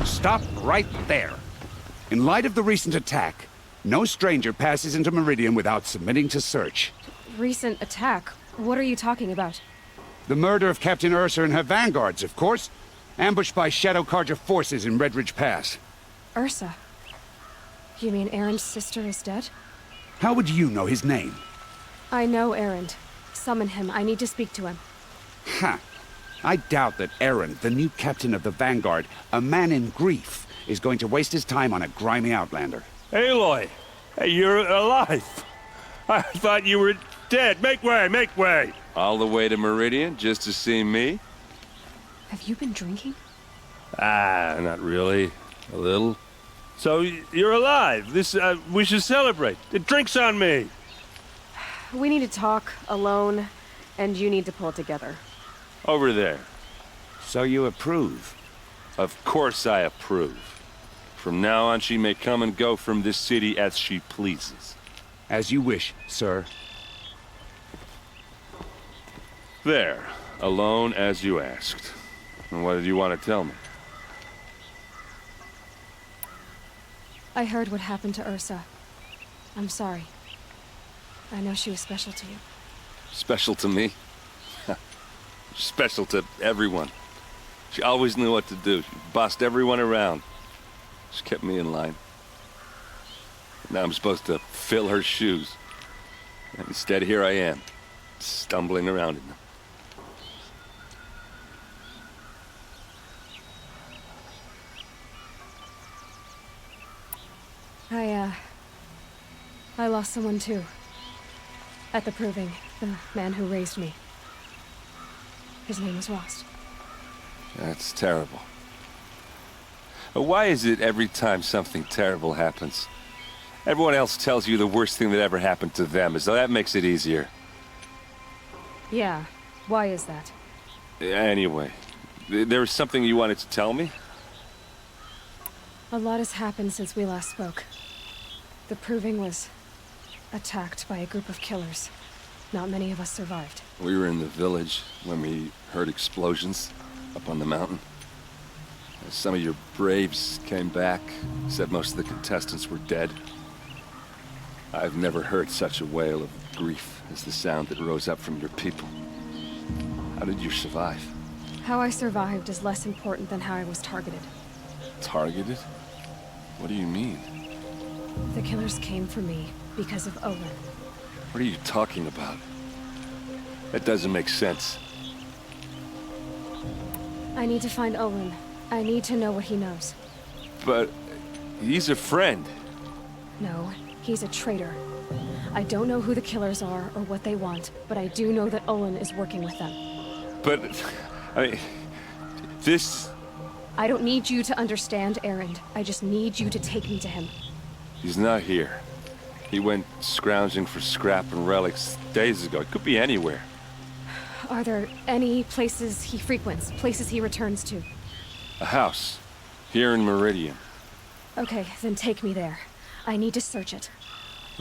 Stop right there. In light of the recent attack, no stranger passes into Meridian without submitting to search. Recent attack? What are you talking about? The murder of Captain Ursa and her vanguards, of course. Ambushed by Shadow Carja forces in Red Ridge Pass. Ursa? You mean Aaron's sister is dead? How would you know his name? I know Aaron. Summon him. I need to speak to him. Ha! I doubt that Aaron, the new captain of the Vanguard, a man in grief, is going to waste his time on a grimy outlander. Aloy! Hey, you're alive! I thought you were dead. Make way, make way! All the way to Meridian just to see me? Have you been drinking? Ah, not really. A little. So, you're alive. We should celebrate. The drink's on me. We need to talk, alone, and you need to pull it together. Over there. So you approve? Of course I approve. From now on, she may come and go from this city as she pleases. As you wish, sir. There. Alone as you asked. And what did you want to tell me? I heard what happened to Ursa. I'm sorry. I know she was special to you. Special to me? Special to everyone. She always knew what to do. She bossed everyone around. She kept me in line. Now I'm supposed to fill her shoes. And instead, here I am, stumbling around in them. I lost someone too. At the Proving, the man who raised me. His name was Rost. That's terrible. But why is it every time something terrible happens, everyone else tells you the worst thing that ever happened to them, as though that makes it easier? Yeah, why is that? Anyway, there was something you wanted to tell me? A lot has happened since we last spoke. The Proving was attacked by a group of killers. Not many of us survived. We were in the village when we heard explosions up on the mountain. Some of your braves came back, said most of the contestants were dead. I've never heard such a wail of grief as the sound that rose up from your people. How did you survive? How I survived is less important than how I was targeted. Targeted? What do you mean? The killers came for me because of Owen. What are you talking about? That doesn't make sense. I need to find Owen. I need to know what he knows. But he's a friend. No, he's a traitor. I don't know who the killers are or what they want, but I do know that Owen is working with them. But, this... I don't need you to understand, Aaron. I just need you to take me to him. He's not here. He went scrounging for scrap and relics days ago. It could be anywhere. Are there any places he frequents, places he returns to? A house. Here in Meridian. Okay, then take me there. I need to search it.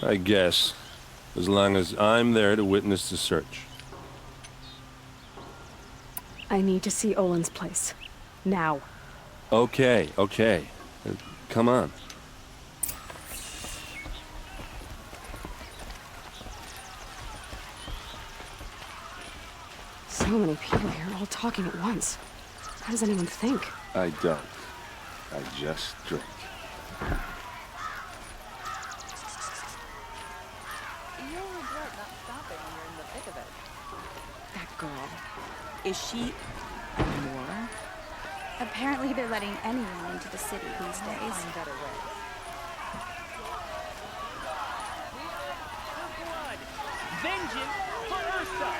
I guess. As long as I'm there to witness the search. I need to see Owen's place. Now. Okay. Come on. So many people here, all talking at once. How does anyone think? I don't. I just drink. You'll regret not stopping when you're in the thick of it. That girl. Is she more? Apparently they're letting anyone into the city these days. Better way. Vengeance for Ursa!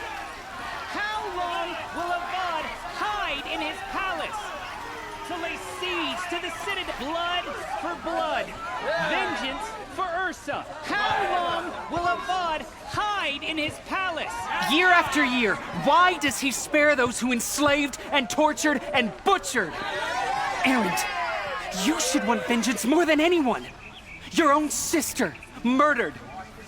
How long will Avad hide in his palace? To lay siege to the citadel. Blood for blood. Vengeance for Ursa. How long will Avad hide in his palace? Year after year, why does he spare those who enslaved and tortured and butchered? Aaron, you should want vengeance more than anyone. Your own sister, murdered,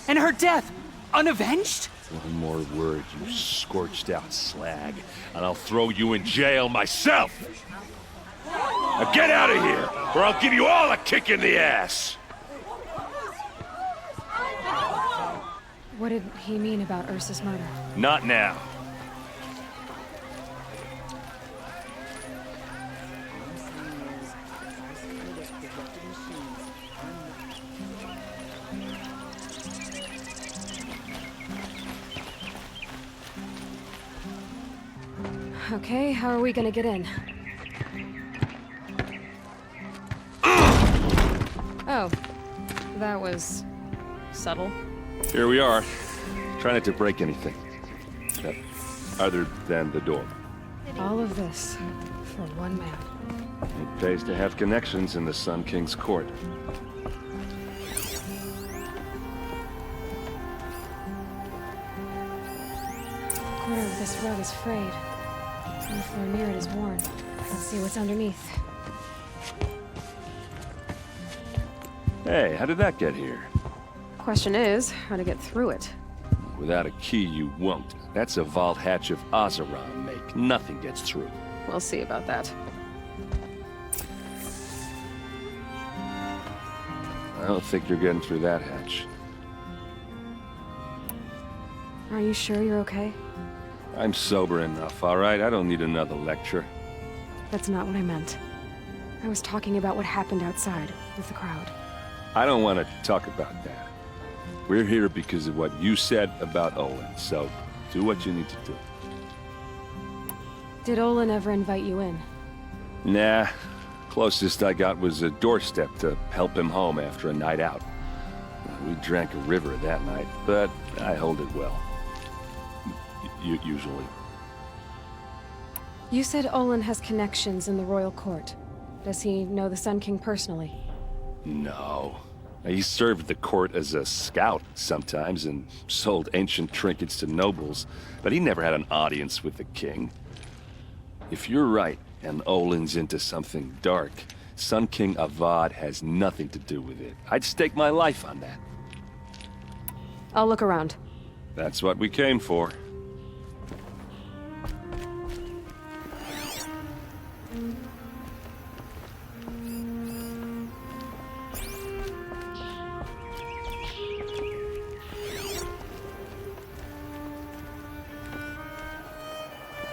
and her death, unavenged? One more word, you scorched out slag, and I'll throw you in jail myself! Now get out of here, or I'll give you all a kick in the ass! What did he mean about Ursa's murder? Not now. Okay, how are we gonna get in? Oh, that was subtle. Here we are. Try not to break anything. Other than the door. All of this for one man. It pays to have connections in the Sun King's court. The corner of this rug is frayed, and the floor near it is worn. Let's see what's underneath. Hey, how did that get here? Question is, how to get through it. Without a key, you won't. That's a vault hatch of Ozeron make. Nothing gets through. We'll see about that. I don't think you're getting through that hatch. Are you sure you're okay? I'm sober enough, all right? I don't need another lecture. That's not what I meant. I was talking about what happened outside with the crowd. I don't want to talk about that. We're here because of what you said about Olin, so do what you need to do. Did Olin ever invite you in? Nah. Closest I got was a doorstep to help him home after a night out. We drank a river that night, but I hold it well. Usually. You said Olin has connections in the royal court. Does he know the Sun King personally? No. He served the court as a scout sometimes and sold ancient trinkets to nobles, but he never had an audience with the king. If you're right, and Olin's into something dark, Sun King Avad has nothing to do with it. I'd stake my life on that. I'll look around. That's what we came for.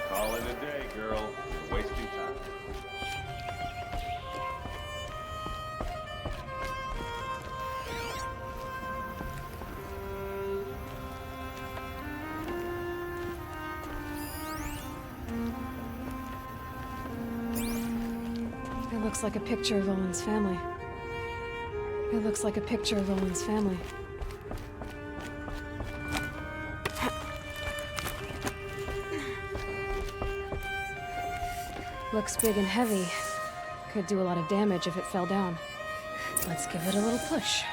Call it a day, girl. You're wasting time. It looks like a picture of Olin's family. It looks like a picture of Olin's family. Looks big and heavy. Could do a lot of damage if it fell down. Let's give it a little push.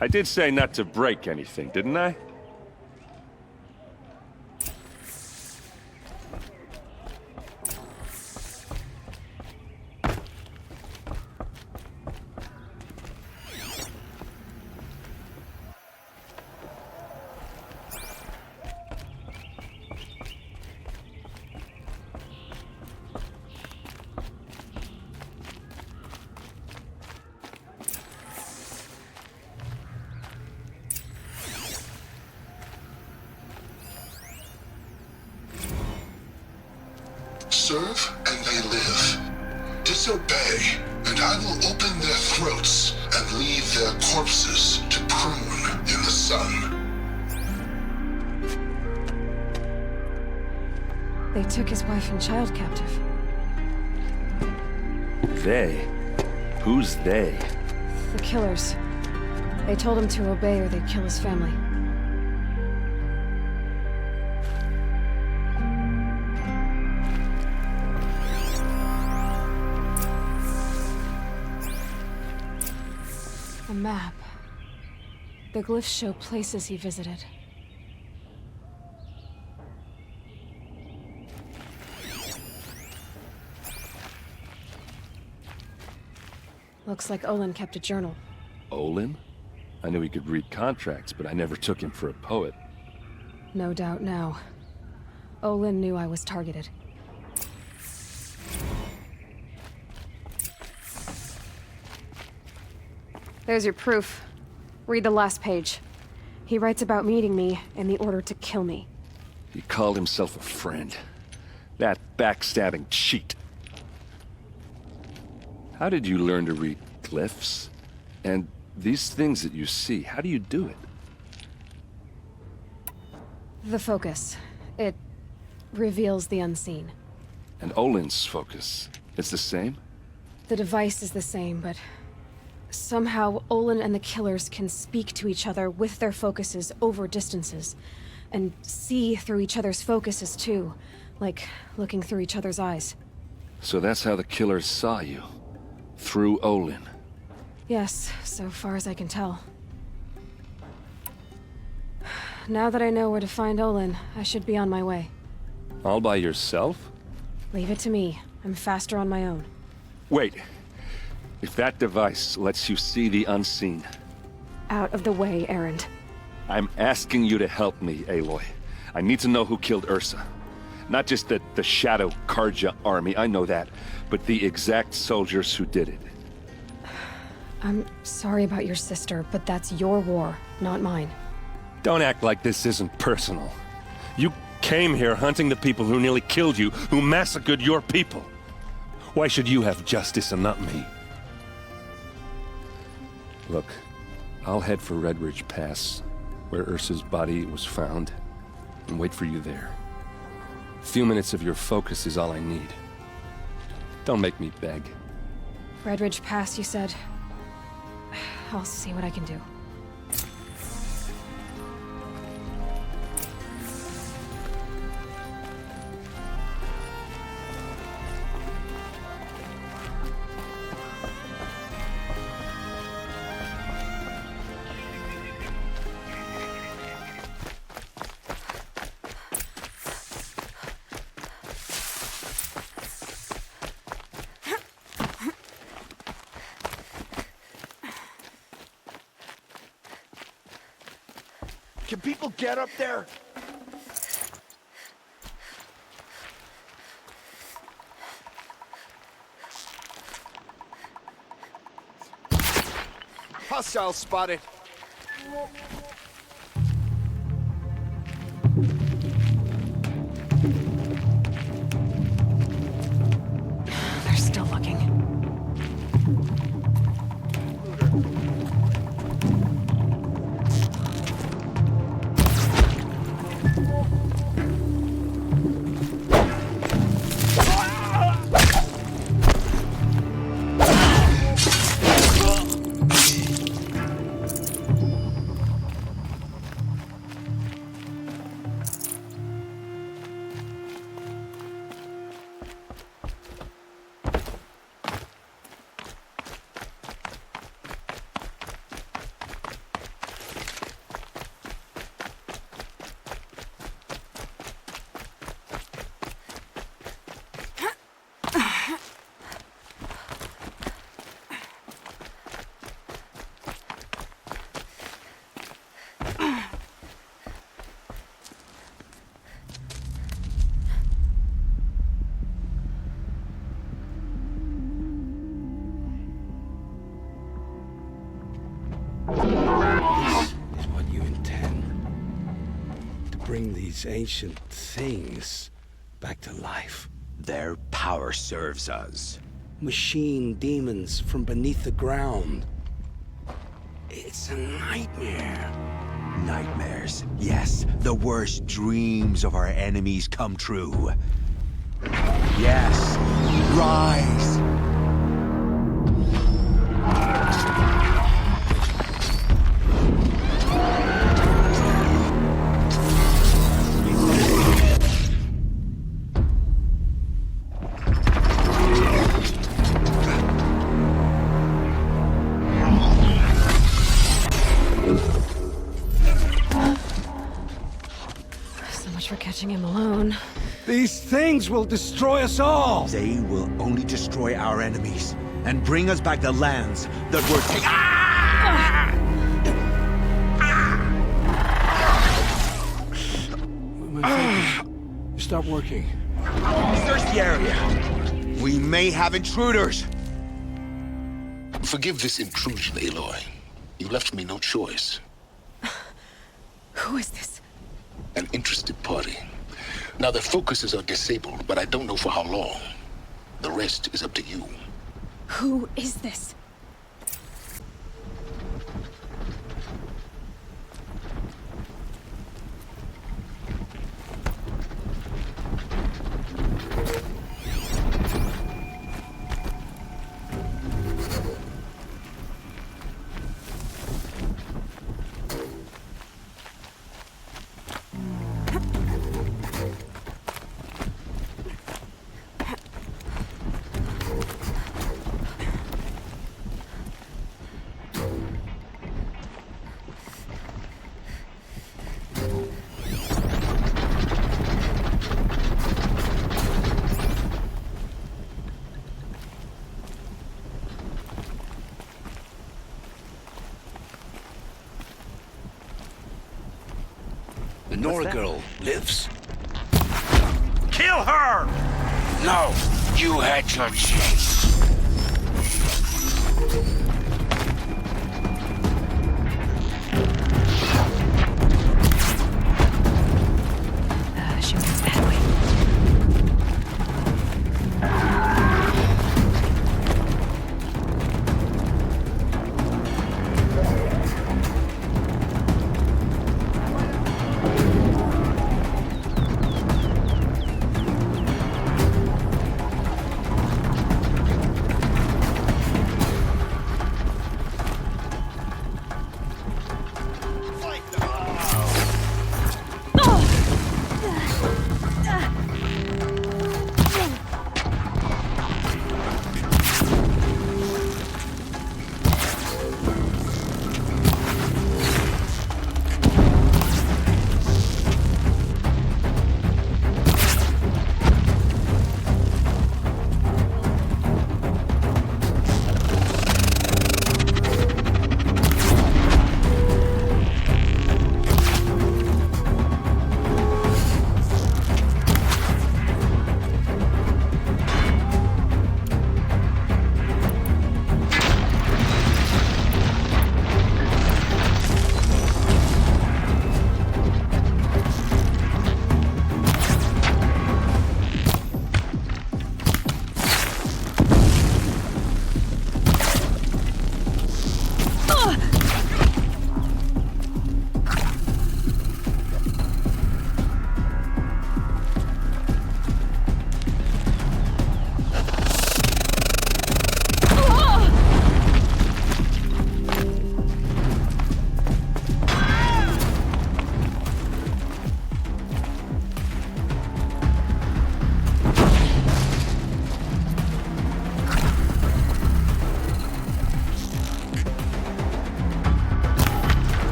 I did say not to break anything, didn't I? Serve and they live. Disobey, and I will open their throats and leave their corpses to prune in the sun. They took his wife and child captive. They? Who's they? The killers. They told him to obey or they'd kill his family. A map. The glyphs show places he visited. Looks like Olin kept a journal. Olin? I knew he could read contracts, but I never took him for a poet. No doubt now. Olin knew I was targeted. There's your proof. Read the last page. He writes about meeting me and the order to kill me. He called himself a friend. That backstabbing cheat. How did you learn to read glyphs? And these things that you see, how do you do it? The focus. It reveals the unseen. And Olin's focus, it's the same? The device is the same, but somehow Olin and the killers can speak to each other with their focuses over distances, and see through each other's focuses too, like looking through each other's eyes. So that's how the killers saw you? Through Olin? Yes, so far as I can tell. Now that I know where to find Olin, I should be on my way. All by yourself? Leave it to me. I'm faster on my own. Wait. If that device lets you see the unseen... Out of the way, Erend. I'm asking you to help me, Aloy. I need to know who killed Ursa. Not just the Shadow Karja army, I know that, but the exact soldiers who did it. I'm sorry about your sister, but that's your war, not mine. Don't act like this isn't personal. You came here hunting the people who nearly killed you, who massacred your people. Why should you have justice and not me? Look, I'll head for Red Ridge Pass, where Ursa's body was found, and wait for you there. A few minutes of your focus is all I need. Don't make me beg. Red Ridge Pass, you said? I'll see what I can do. Can people get up there? Hostile spotted. They're still looking. Bring these ancient things back to life. Their power serves us. Machine demons from beneath the ground. It's a nightmare. Nightmares. Yes, the worst dreams of our enemies come true. Yes, rise! For catching him alone. These things will destroy us all! They will only destroy our enemies, and bring us back the lands that were taken. My fingers stop working. Search the area. We may have intruders. Forgive this intrusion, Aloy. You left me no choice. Who is this? An interested party. Now, their focuses are disabled, but I don't know for how long. The rest is up to you. Who is this? The Nora girl lives. Kill her! No! You had your chance. She went that way.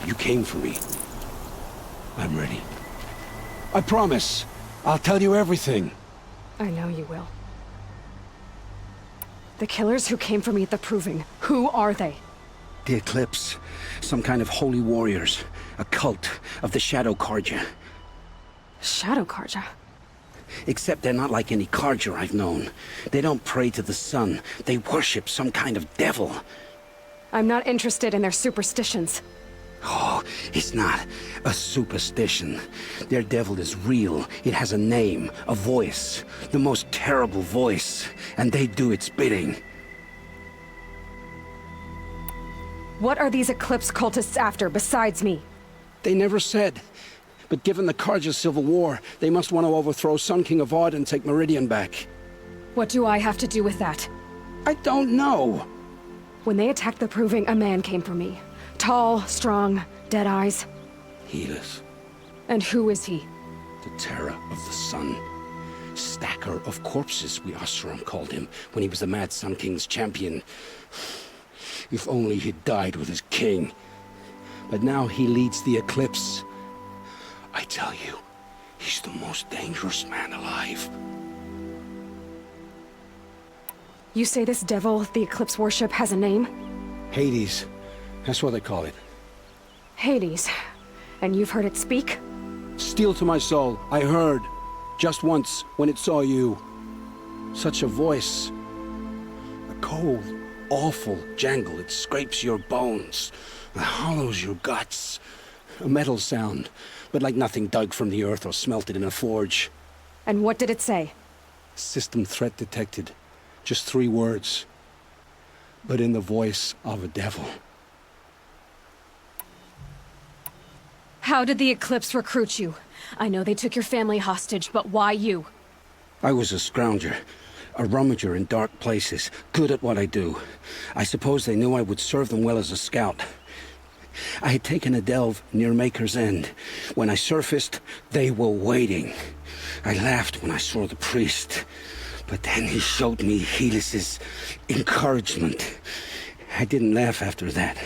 You came for me. I'm ready. I promise. I'll tell you everything. I know you will. The killers who came for me at the Proving, who are they? The Eclipse. Some kind of holy warriors. A cult of the Shadow Carja. Shadow Carja? Except they're not like any Carja I've known. They don't pray to the sun. They worship some kind of devil. I'm not interested in their superstitions. Oh, it's not a superstition. Their devil is real. It has a name, a voice. The most terrible voice. And they do its bidding. What are these Eclipse cultists after, besides me? They never said. But given the Carja civil war, they must want to overthrow Sun King Avad and take Meridian back. What do I have to do with that? I don't know. When they attacked the Proving, a man came for me. Tall, strong, dead eyes. Helis. And who is he? The terror of the sun. Stacker of corpses, we Oseram called him, when he was the Mad Sun King's champion. If only he'd died with his king. But now he leads the Eclipse. I tell you, he's the most dangerous man alive. You say this devil, the Eclipse worship, has a name? Hades. That's what they call it. Hades. And you've heard it speak? Steel to my soul, I heard. Just once, when it saw you. Such a voice. A cold, awful jangle. It scrapes your bones. It hollows your guts. A metal sound, but like nothing dug from the earth or smelted in a forge. And what did it say? System threat detected. Just 3 words. But in the voice of a devil. How did the Eclipse recruit you? I know they took your family hostage, but why you? I was a scrounger. A rummager in dark places. Good at what I do. I suppose they knew I would serve them well as a scout. I had taken a delve near Maker's End. When I surfaced, they were waiting. I laughed when I saw the priest. But then he showed me Helis's encouragement. I didn't laugh after that.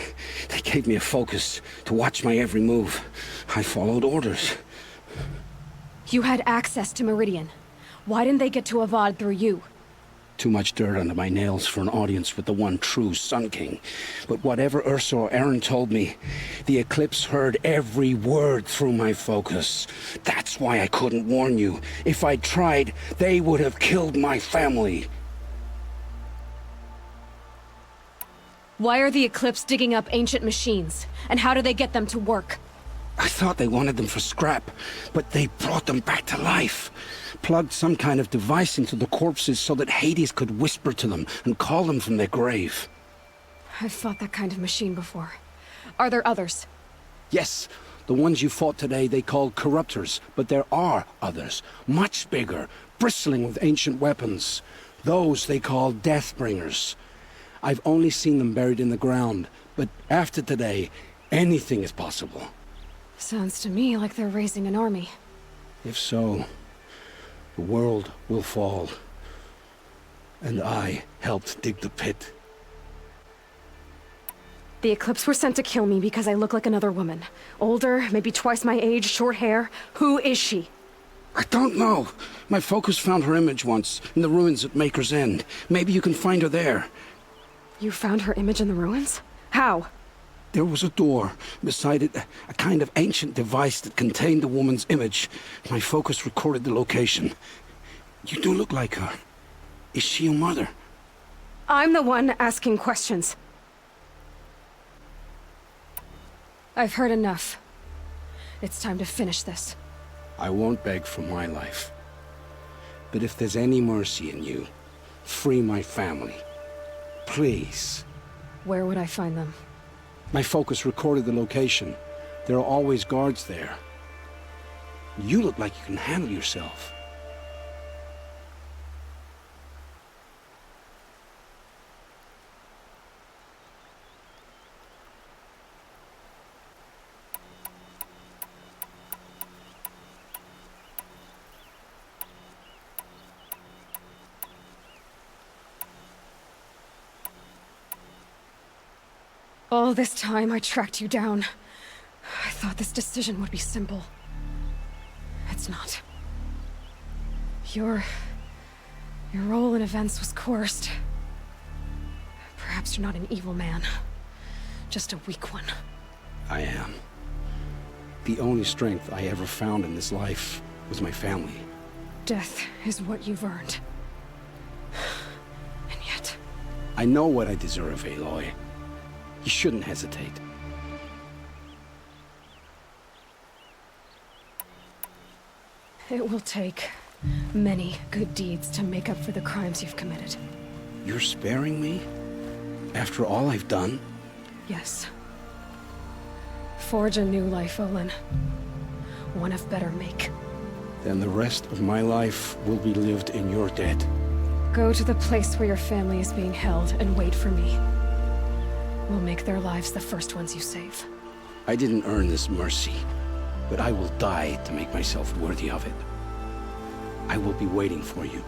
They gave me a focus to watch my every move. I followed orders. You had access to Meridian. Why didn't they get to Avad through you? Too much dirt under my nails for an audience with the one true Sun King. But whatever Ursa or Aaron told me, the Eclipse heard every word through my focus. That's why I couldn't warn you. If I'd tried, they would have killed my family. Why are the Eclipse digging up ancient machines? And how do they get them to work? I thought they wanted them for scrap, but they brought them back to life. Plugged some kind of device into the corpses so that Hades could whisper to them and call them from their grave. I've fought that kind of machine before. Are there others? Yes, the ones you fought today they called corruptors, but there are others, much bigger, bristling with ancient weapons. Those they call Deathbringers. I've only seen them buried in the ground, but after today, anything is possible. Sounds to me like they're raising an army. If so, the world will fall. And I helped dig the pit. The Eclipse were sent to kill me because I look like another woman. Older, maybe twice my age, short hair. Who is she? I don't know. My focus found her image once, in the ruins at Maker's End. Maybe you can find her there. You found her image in the ruins? How? There was a door. Beside it, a kind of ancient device that contained the woman's image. My focus recorded the location. You do look like her. Is she your mother? I'm the one asking questions. I've heard enough. It's time to finish this. I won't beg for my life. But if there's any mercy in you, free my family. Please. Where would I find them? My focus recorded the location. There are always guards there. You look like you can handle yourself. All this time I tracked you down. I thought this decision would be simple. It's not. Your role in events was coerced. Perhaps you're not an evil man. Just a weak one. I am. The only strength I ever found in this life was my family. Death is what you've earned. And yet... I know what I deserve, Aloy. You shouldn't hesitate. It will take many good deeds to make up for the crimes you've committed. You're sparing me? After all I've done? Yes. Forge a new life, Olin. One of better make. Then the rest of my life will be lived in your debt. Go to the place where your family is being held and wait for me. We'll make their lives the first ones you save. I didn't earn this mercy, but I will die to make myself worthy of it. I will be waiting for you.